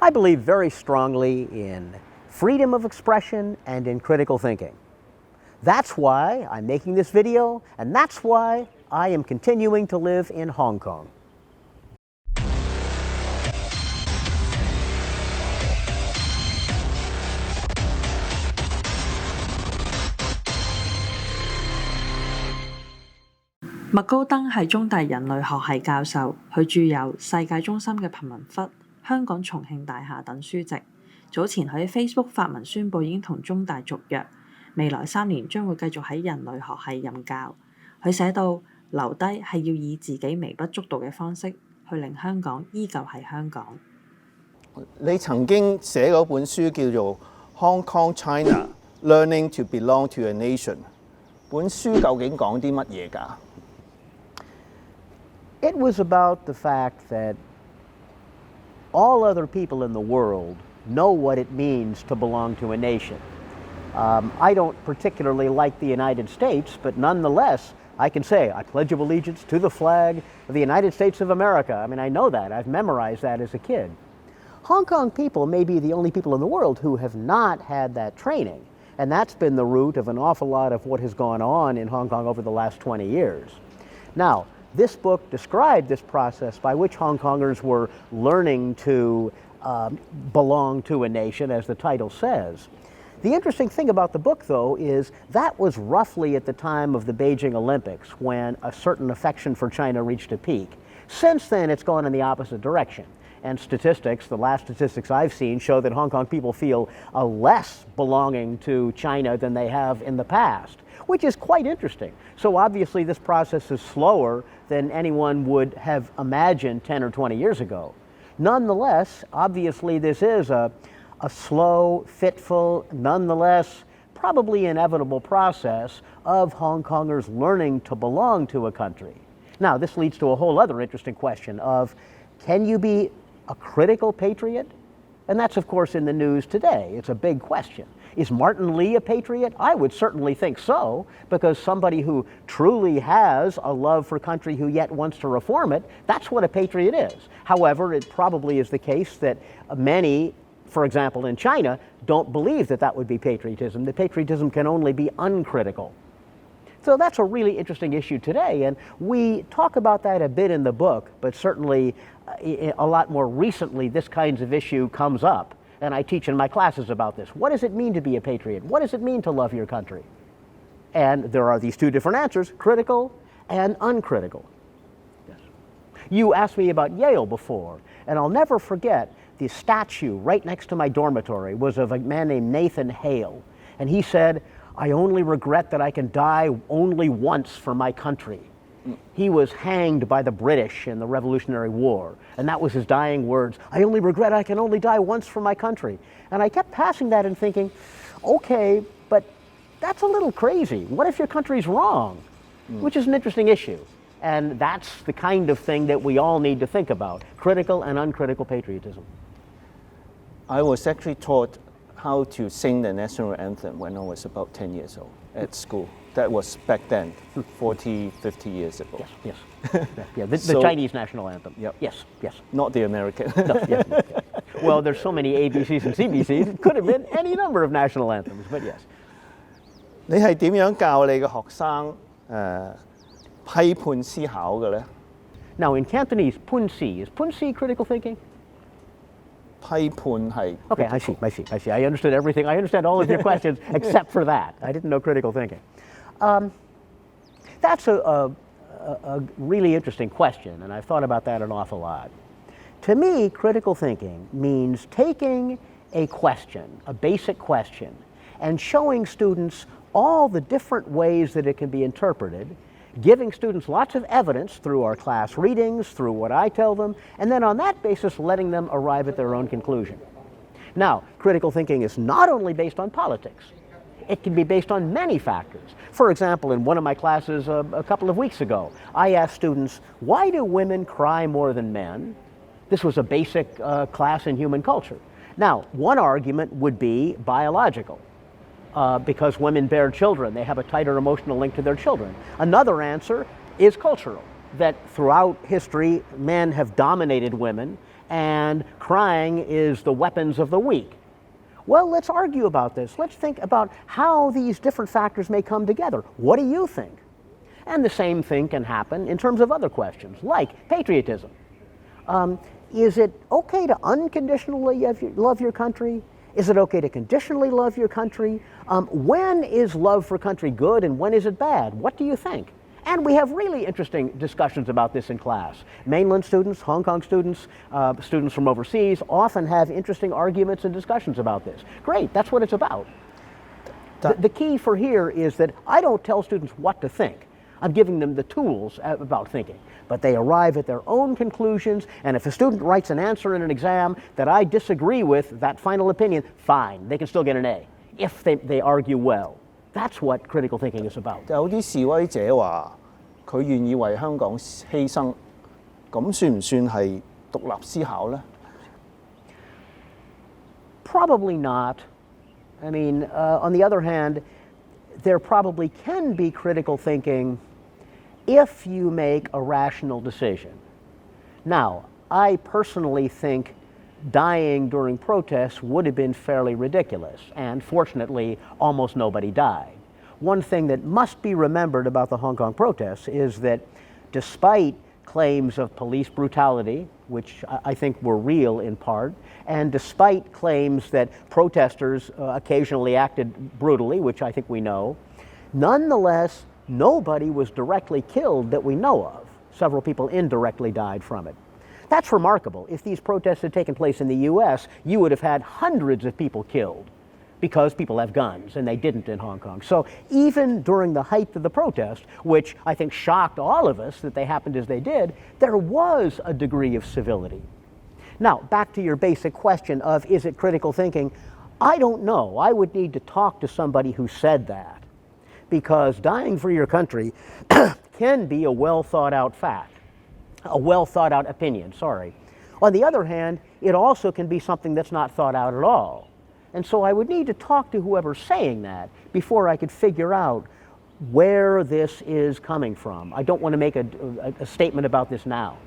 I believe very strongly in freedom of expression and in critical thinking. That's why I'm making this video, and that's why I am continuing to live in Hong Kong. 麥高登係中大人類學系教授，佢著有《世界中心嘅貧民窟》、《香港重慶大廈》等書籍。早前佢喺 Facebook 發文宣布已經同中大續約，未來3年將會繼續喺人類學系任教。佢寫到留低係要以自己微不足道嘅方式去令香港依舊係香港。你曾經寫嗰本書叫做《Hong Kong China Learning to Belong to a Nation》，本書究竟講啲乜嘢㗎？It was about the fact that all other people in the world know what it means to belong to a nation. I don't particularly like the United States, but nonetheless, I can say I pledge of allegiance to the flag of the United States of America. I mean, I know that. I've memorized that as a kid. Hong Kong people may be the only people in the world who have not had that training, and that's been the root of an awful lot of what has gone on in Hong Kong over the last 20 years. Now, this book described this process by which Hong Kongers were learning to belong to a nation, as the title says. The interesting thing about the book, though, is that was roughly at the time of the Beijing Olympics when a certain affection for China reached a peak. Since then, it's gone in the opposite direction. And statistics, the last statistics I've seen, show that Hong Kong people feel less belonging to China than they have in the past, which is quite interesting. So obviously this process is slower than anyone would have imagined 10 or 20 years ago. Nonetheless, obviously this is a slow, fitful, nonetheless probably inevitable process of Hong Kongers learning to belong to a country. Now, this leads to a whole other interesting question of, can you be a critical patriot? And that's, of course, in the news today. It's a big question. Is Martin Lee a patriot? I would certainly think so, because somebody who truly has a love for country who yet wants to reform it, that's what a patriot is. However, it probably is the case that many, for example, in China, don't believe that that would be patriotism. The patriotism can only be uncritical. So that's a really interesting issue today, and we talk about that a bit in the book, but certainly a lot more recently this kinds of issue comes up, and I teach in my classes about this. What does it mean to be a patriot? What does it mean to love your country? And there are these two different answers, critical and uncritical. Yes. You asked me about Yale before, and I'll never forget the statue right next to my dormitory was of a man named Nathan Hale, and he said, "I only regret that I can die only once for my country." He was hanged by the British in the Revolutionary War, and that was his dying words. "I only regret I can only die once for my country." And I kept passing that and thinking, okay, but that's a little crazy. What if your country's wrong? Which is an interesting issue. And that's the kind of thing that we all need to think about, critical and uncritical patriotism. I was actually taught how to sing the national anthem when I was about 10 years old at school. That was back then, 40, 50 years ago. Yes, yes. Yeah, the Chinese national anthem. Yep. Yes, yes. Not the American. No, yes. Well, there's so many ABCs and CBCs, it could have been any number of national anthems, but yes. 你係點樣教你嘅學生批判思考嘅咧？ Now in Cantonese, punsi. Is punsi critical thinking? 批判係 Okay, I see. I understood everything. I understand all of your questions except for that. I didn't know critical thinking. That's a really interesting question, and I've thought about that an awful lot. To me, critical thinking means taking a question, a basic question, and showing students all the different ways that it can be interpreted, giving students lots of evidence through our class readings, through what I tell them, and then on that basis letting them arrive at their own conclusion. Now, critical thinking is not only based on politics. It can be based on many factors. For example, in one of my classes a couple of weeks ago, I asked students, why do women cry more than men? This was a basic class in human culture. Now, one argument would be biological. Because women bear children, they have a tighter emotional link to their children. Another answer is cultural, that throughout history, men have dominated women, and crying is the weapons of the weak. Well, let's argue about this. Let's think about how these different factors may come together. What do you think? And the same thing can happen in terms of other questions, like patriotism. Is it okay to unconditionally love your country? Is it okay to conditionally love your country? When is love for country good and when is it bad? What do you think? And we have really interesting discussions about this in class. Mainland students, Hong Kong students, students from overseas often have interesting arguments and discussions about this. Great, that's what it's about. The key for here is that I don't tell students what to think. I'm giving them the tools about thinking. But they arrive at their own conclusions, and if a student writes an answer in an exam that I disagree with, that final opinion, fine, they can still get an A, if they argue well. That's what critical thinking is about. 有啲示威者話佢願意為香港犧牲，咁算唔算係獨立思考呢？ Probably not. I mean, on the other hand, there probably can be critical thinking if you make a rational decision. Now, I personally think dying during protests would have been fairly ridiculous, and fortunately, almost nobody died. One thing that must be remembered about the Hong Kong protests is that despite claims of police brutality, which I think were real in part, and despite claims that protesters occasionally acted brutally, which I think we know, nonetheless, nobody was directly killed that we know of. Several people indirectly died from it. That's remarkable. If these protests had taken place in the US, you would have had hundreds of people killed because people have guns, and they didn't in Hong Kong. So even during the height of the protest, which I think shocked all of us that they happened as they did, there was a degree of civility. Now, back to your basic question of is it critical thinking? I don't know. I would need to talk to somebody who said that, because dying for your country can be a well thought out fact, a well thought out opinion, sorry. On the other hand, it also can be something that's not thought out at all. And so I would need to talk to whoever's saying that before I could figure out where this is coming from. I don't want to make a statement about this now.